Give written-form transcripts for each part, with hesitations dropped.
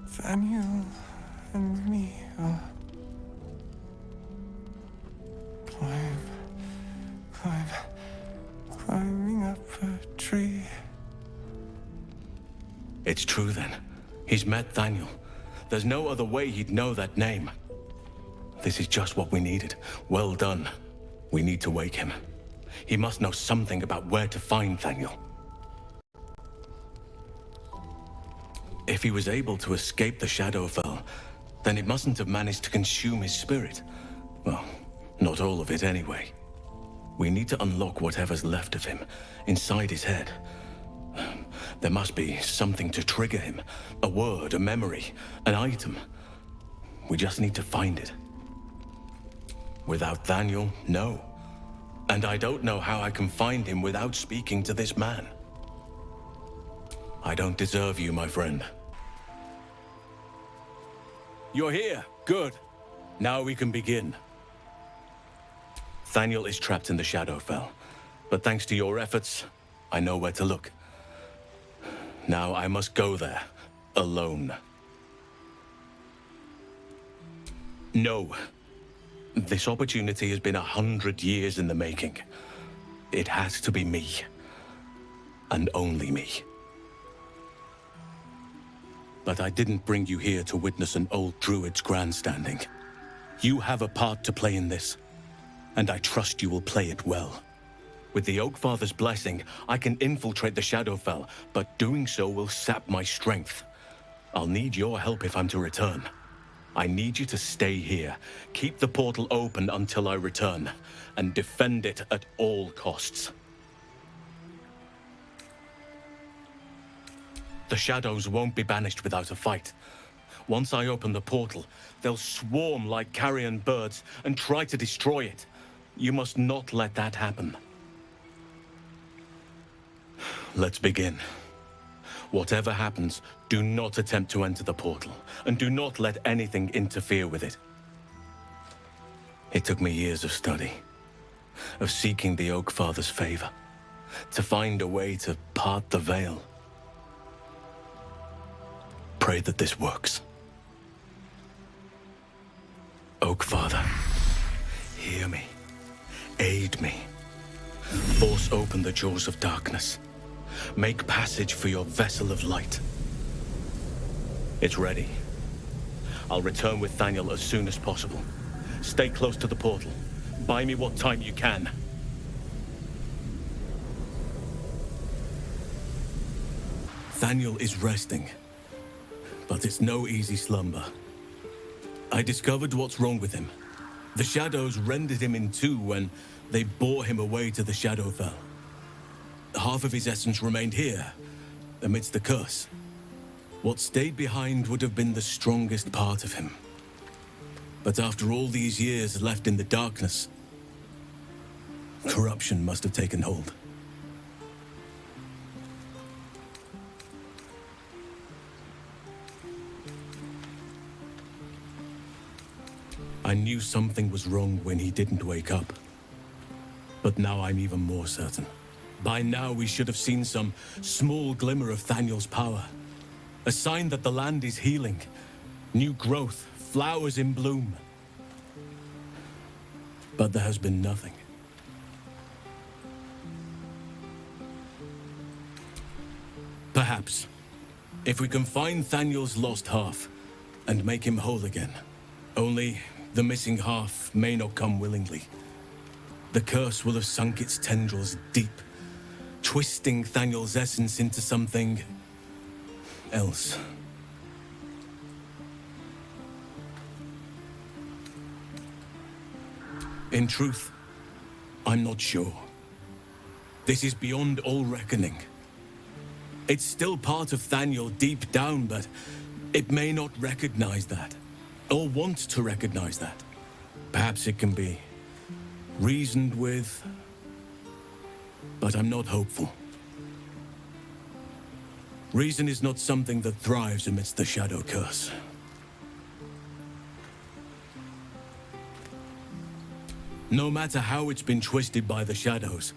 Thaniel and me are climbing up a tree. It's true then. He's met Thaniel. There's no other way he'd know that name. This is just what we needed. Well done. We need to wake him. He must know something about where to find Thaniel. If he was able to escape the Shadowfell, then it mustn't have managed to consume his spirit. Well, not all of it anyway. We need to unlock whatever's left of him, inside his head. There must be something to trigger him. A word, a memory, an item. We just need to find it. Without Thaniel, no. And I don't know how I can find him without speaking to this man. I don't deserve you, my friend. You're here. Good. Now we can begin. Thaniel is trapped in the Shadowfell, but thanks to your efforts, I know where to look. Now I must go there, alone. No. This opportunity has been 100 years in the making. It has to be me. And only me. But I didn't bring you here to witness an old druid's grandstanding. You have a part to play in this, and I trust you will play it well. With the Oakfather's blessing, I can infiltrate the Shadowfell, but doing so will sap my strength. I'll need your help if I'm to return. I need you to stay here, keep the portal open until I return, and defend it at all costs. The shadows won't be banished without a fight. Once I open the portal, they'll swarm like carrion birds and try to destroy it. You must not let that happen. Let's begin. Whatever happens, do not attempt to enter the portal, and do not let anything interfere with it. It took me years of study, of seeking the Oakfather's favor, to find a way to part the veil. Pray that this works. Oakfather, hear me. Aid me. Force open the jaws of darkness. Make passage for your vessel of light. It's ready. I'll return with Thaniel as soon as possible. Stay close to the portal. Buy me what time you can. Thaniel is resting, but it's no easy slumber. I discovered what's wrong with him. The shadows rendered him in two when they bore him away to the Shadowfell. Half of his essence remained here, amidst the curse. What stayed behind would have been the strongest part of him. But after all these years left in the darkness, corruption must have taken hold. I knew something was wrong when he didn't wake up. But now I'm even more certain. By now we should have seen some small glimmer of Thaniel's power. A sign that the land is healing. New growth, flowers in bloom. But there has been nothing. Perhaps, if we can find Thaniel's lost half and make him whole again. Only the missing half may not come willingly. The curse will have sunk its tendrils deep, twisting Thaniel's essence into something else. In truth, I'm not sure. This is beyond all reckoning. It's still part of Thaniel deep down, but it may not recognize that, or want to recognize that. Perhaps it can be reasoned with, but I'm not hopeful. Reason is not something that thrives amidst the shadowcurse. No matter how it's been twisted by the shadows,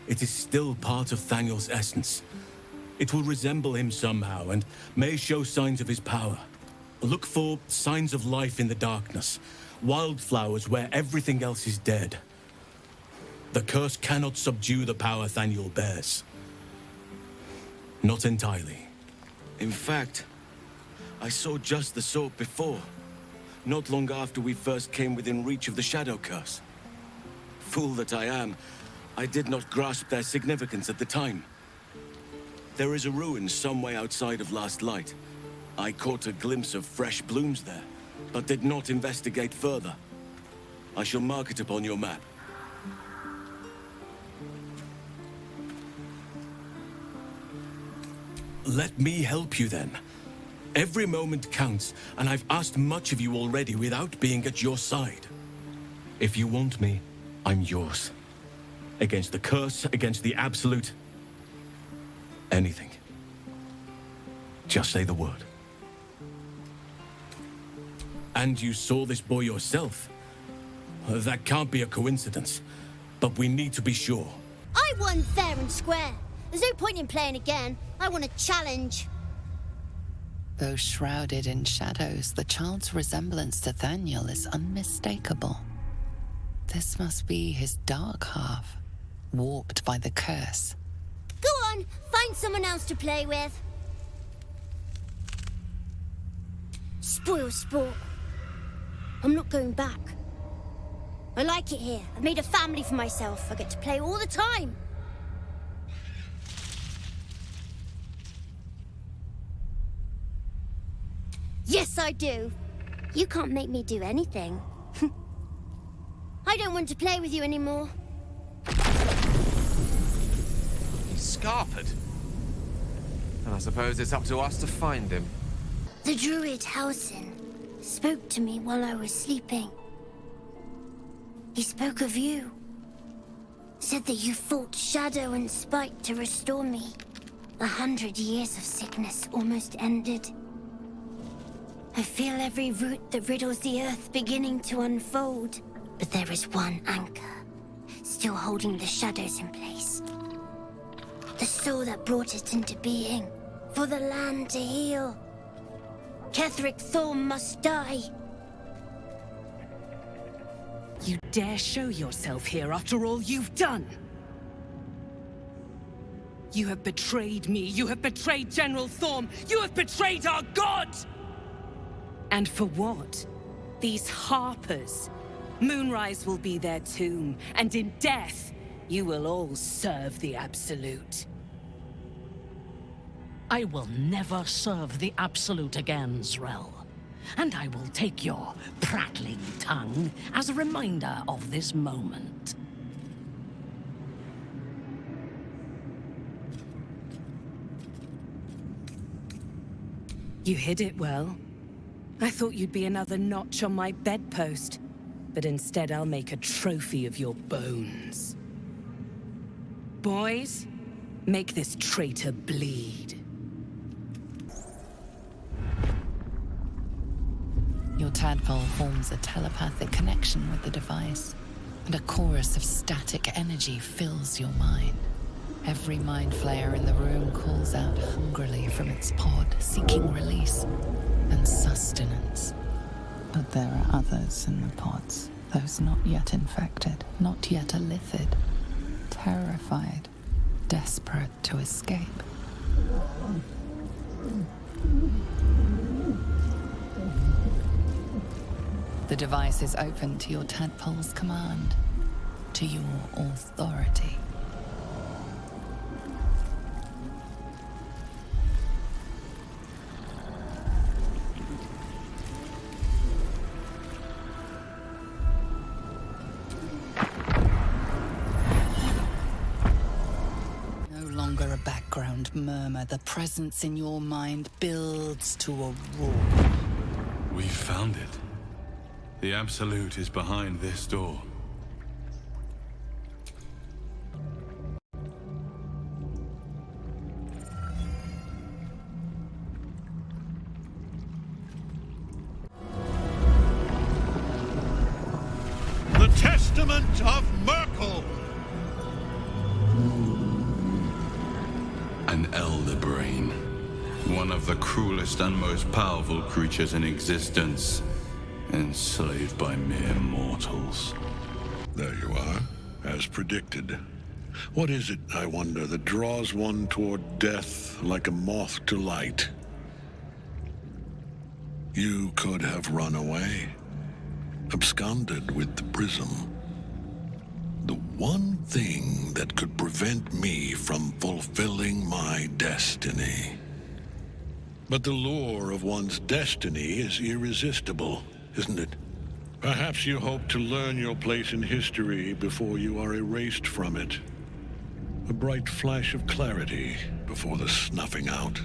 it is still part of Thaniel's essence. It will resemble him somehow and may show signs of his power. Look for signs of life in the darkness. Wildflowers where everything else is dead. The curse cannot subdue the power Thaniel bears. Not entirely. In fact, I saw just the sort before. Not long after we first came within reach of the shadowcurse. Fool that I am, I did not grasp their significance at the time. There is a ruin some way outside of Last Light. I caught a glimpse of fresh blooms there, but did not investigate further. I shall mark it upon your map. Let me help you then. Every moment counts, and I've asked much of you already without being at your side. If you want me, I'm yours. Against the curse, against the absolute. Anything. Just say the word. And you saw this boy yourself. That can't be a coincidence, but we need to be sure. I won fair and square. There's no point in playing again. I want a challenge. Though shrouded in shadows, the child's resemblance to Thaniel is unmistakable. This must be his dark half, warped by the curse. Go on, find someone else to play with. Spoil sport. I'm not going back. I like it here. I've made a family for myself. I get to play all the time. Yes, I do. You can't make me do anything. I don't want to play with you anymore. He's scarpered. And I suppose it's up to us to find him. The druid Halsin spoke to me while I was sleeping. He spoke of you. Said that you fought shadow and spite to restore me. 100 years of sickness almost ended. I feel every root that riddles the earth beginning to unfold. But there is one anchor, still holding the shadows in place. The soul that brought it into being, for the land to heal. Ketheric Thorm must die. You dare show yourself here after all you've done? You have betrayed me, you have betrayed General Thorm, you have betrayed our god! And for what? These harpers. Moonrise will be their tomb, and in death, you will all serve the Absolute. I will never serve the Absolute again, Zrel. And I will take your prattling tongue as a reminder of this moment. You hid it well. I thought you'd be another notch on my bedpost, but instead I'll make a trophy of your bones. Boys, make this traitor bleed. Your tadpole forms a telepathic connection with the device, and a chorus of static energy fills your mind. Every mind flayer in the room calls out hungrily from its pod, seeking release and sustenance. But there are others in the pods, those not yet infected, not yet elithid, terrified, desperate to escape. The device is open to your tadpole's command, to your authority. No longer a background murmur, the presence in your mind builds to a roar. We found it. The Absolute is behind this door. The Testament of Merkel! An elder one of the cruelest and most powerful creatures in existence, enslaved by mere mortals. There you are, as predicted. What is it, I wonder, that draws one toward death like a moth to light? You could have run away, absconded with the prism. The one thing that could prevent me from fulfilling my destiny. But the lure of one's destiny is irresistible, isn't it? Perhaps you hope to learn your place in history before you are erased from it. A bright flash of clarity before the snuffing out.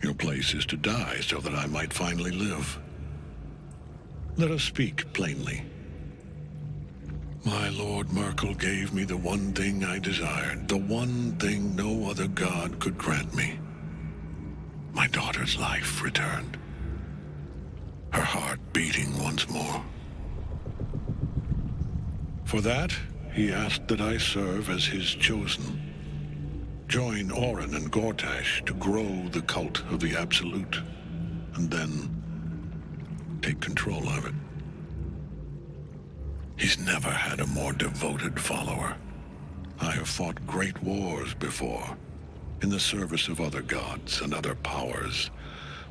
Your place is to die so that I might finally live. Let us speak plainly. My Lord Merkel gave me the one thing I desired, the one thing no other god could grant me. My daughter's life returned. Her heart beating once more. For that, he asked that I serve as his chosen. Join Orin and Gortash to grow the cult of the Absolute, and then take control of it. He's never had a more devoted follower. I have fought great wars before, in the service of other gods and other powers,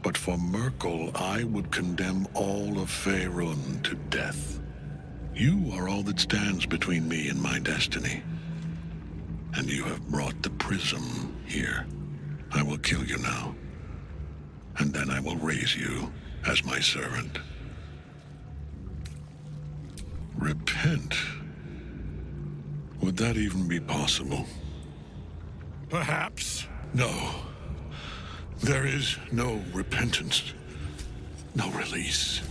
but for Merkel, I would condemn all of Faerun to death. You are all that stands between me and my destiny. And you have brought the prism here. I will kill you now. And then I will raise you as my servant. Repent? Would that even be possible? Perhaps. No. There is no repentance. No release.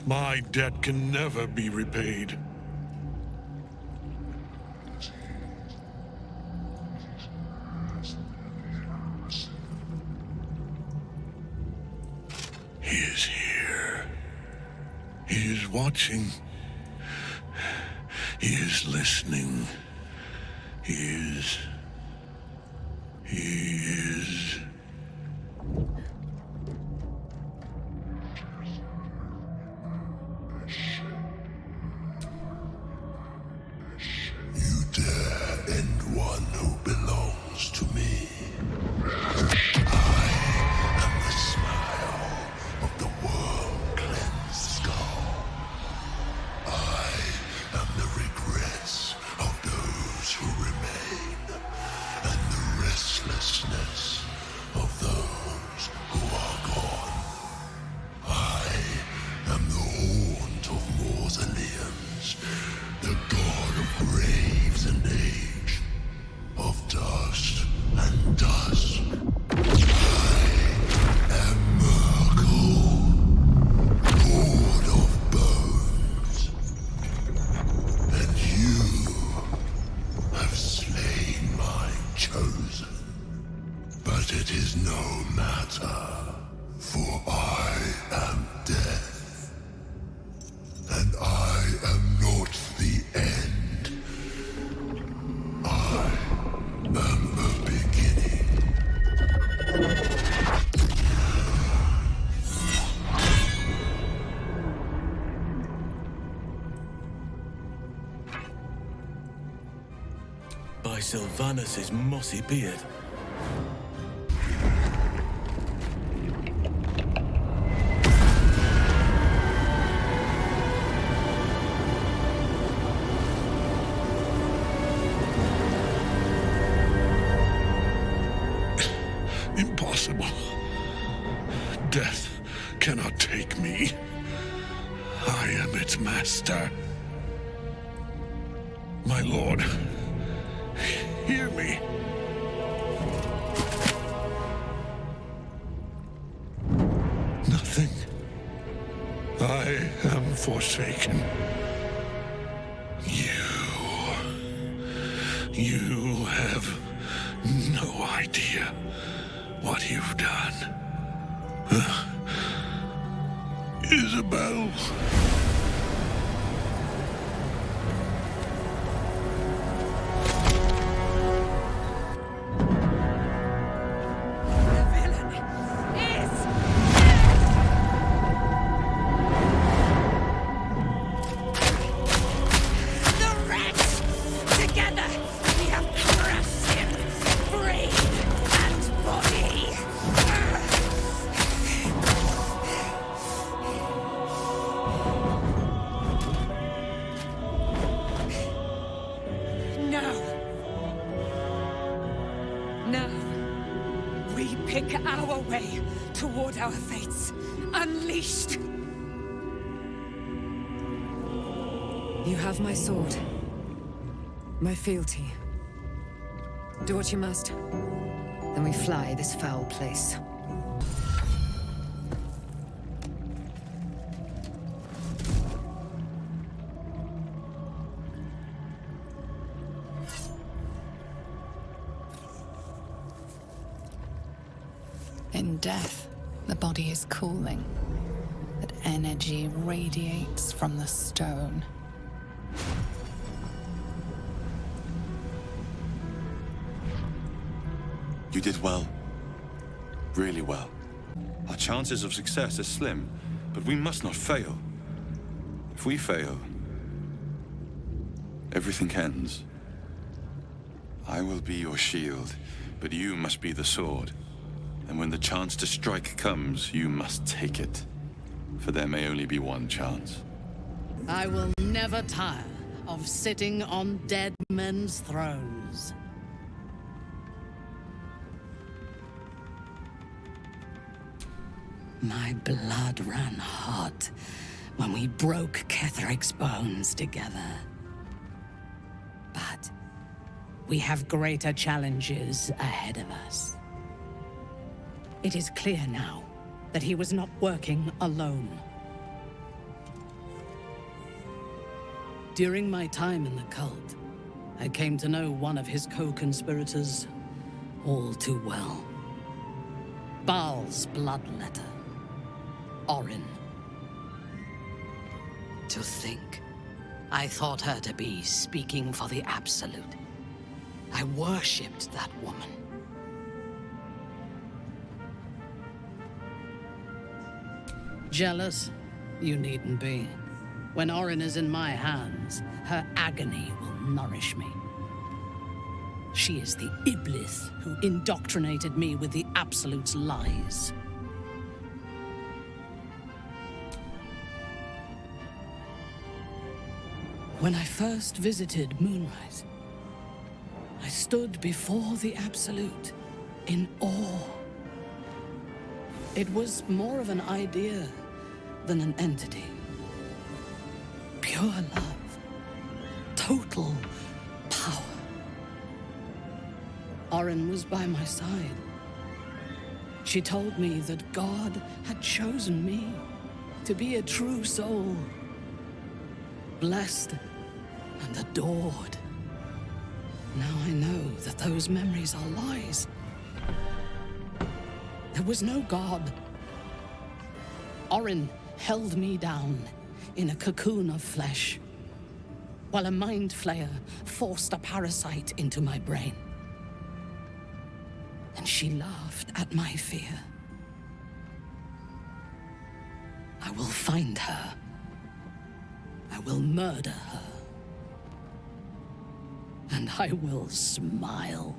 My debt can never be repaid. He is here. He is watching. He is listening. He is... You dare end one who belongs to me. I am the smile of the world-cleansed skull. I am the regrets of those who remain, and the restlessness of those who are gone. I am the haunt of mausoleums, the god of graves and age, of dust and dusk. I am Merkel, lord of bones, and you have slain my chosen. But it is no matter, for I am death, and I am not the end. I am the beginning. By Sylvanus' mossy beard. Impossible. Death cannot take me. I am its master. My lord, hear me. Nothing. I am forsaken. You have no idea what you've done. Isabel. pick our way toward our fates. Unleashed! You have my sword. My fealty. Do what you must. Then we fly this foul place. In death, the body is cooling, but energy radiates from the stone. You did well. Really well. Our chances of success are slim, but we must not fail. If we fail, everything ends. I will be your shield, but you must be the sword. And when the chance to strike comes, you must take it. For there may only be one chance. I will never tire of sitting on dead men's thrones. My blood ran hot when we broke Ketheric's bones together. But we have greater challenges ahead of us. It is clear now that he was not working alone. During my time in the cult, I came to know one of his co-conspirators all too well. Baal's bloodletter, Orin. To think, I thought her to be speaking for the Absolute. I worshipped that woman. Jealous? You needn't be. When Orin is in my hands, her agony will nourish me. She is the Iblis who indoctrinated me with the Absolute's lies. When I first visited Moonrise, I stood before the Absolute in awe. It was more of an idea than an entity. Pure love. Total power. Orin was by my side. She told me that God had chosen me to be a true soul. Blessed and adored. Now I know that those memories are lies. There was no God. Orin held me down in a cocoon of flesh, while a mind flayer forced a parasite into my brain. And she laughed at my fear. I will find her. I will murder her. And I will smile.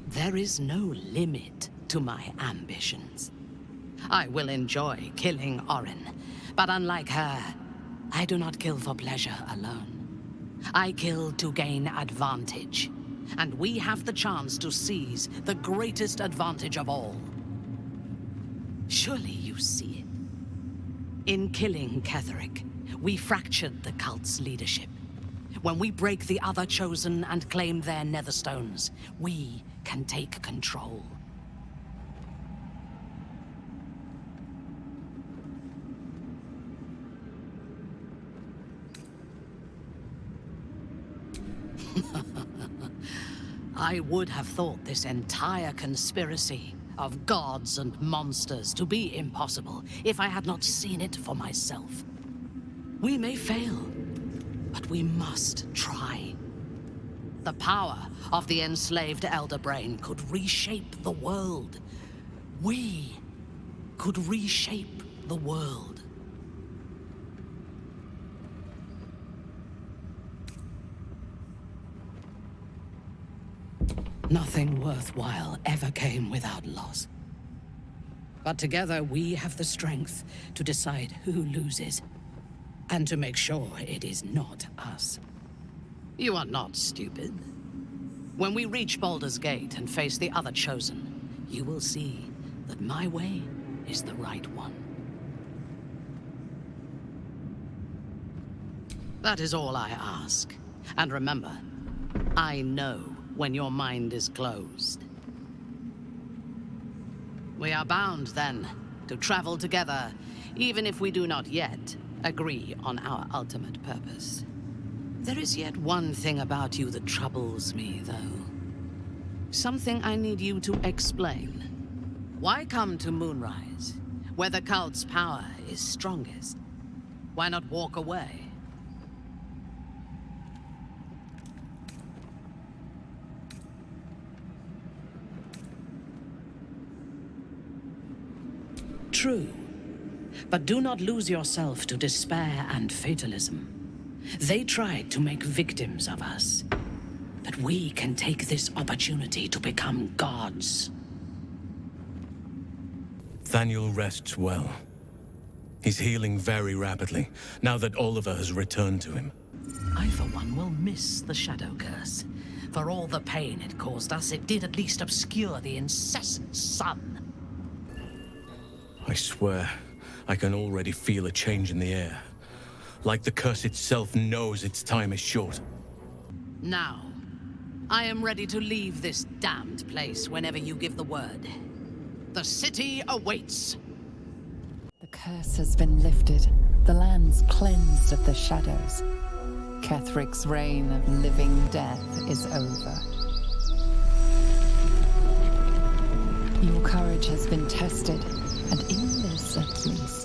There is no limit to my ambitions. I will enjoy killing Orin, but unlike her, I do not kill for pleasure alone. I kill to gain advantage, and we have the chance to seize the greatest advantage of all. Surely you see it. In killing Ketheric, we fractured the cult's leadership. When we break the other Chosen and claim their netherstones, we can take control. I would have thought this entire conspiracy of gods and monsters to be impossible if I had not seen it for myself. We may fail, but we must try. The power of the enslaved Elder Brain could reshape the world. We could reshape the world. Nothing worthwhile ever came without loss. But together we have the strength to decide who loses. And to make sure it is not us. You are not stupid. When we reach Baldur's Gate and face the other Chosen, you will see that my way is the right one. That is all I ask. And remember, I know when your mind is closed. We are bound, then, to travel together, even if we do not yet agree on our ultimate purpose. There is yet one thing about you that troubles me, though. Something I need you to explain. Why come to Moonrise, where the cult's power is strongest? Why not walk away? True. But do not lose yourself to despair and fatalism. They tried to make victims of us. But we can take this opportunity to become gods. Thaniel rests well. He's healing very rapidly, now that Oliver has returned to him. I, for one, will miss the shadowcurse. For all the pain it caused us, it did at least obscure the incessant sun. I swear, I can already feel a change in the air. Like the curse itself knows its time is short. Now, I am ready to leave this damned place whenever you give the word. The city awaits. The curse has been lifted. The land's cleansed of the shadows. Ketheric's reign of living death is over. Your courage has been tested, and in this at least,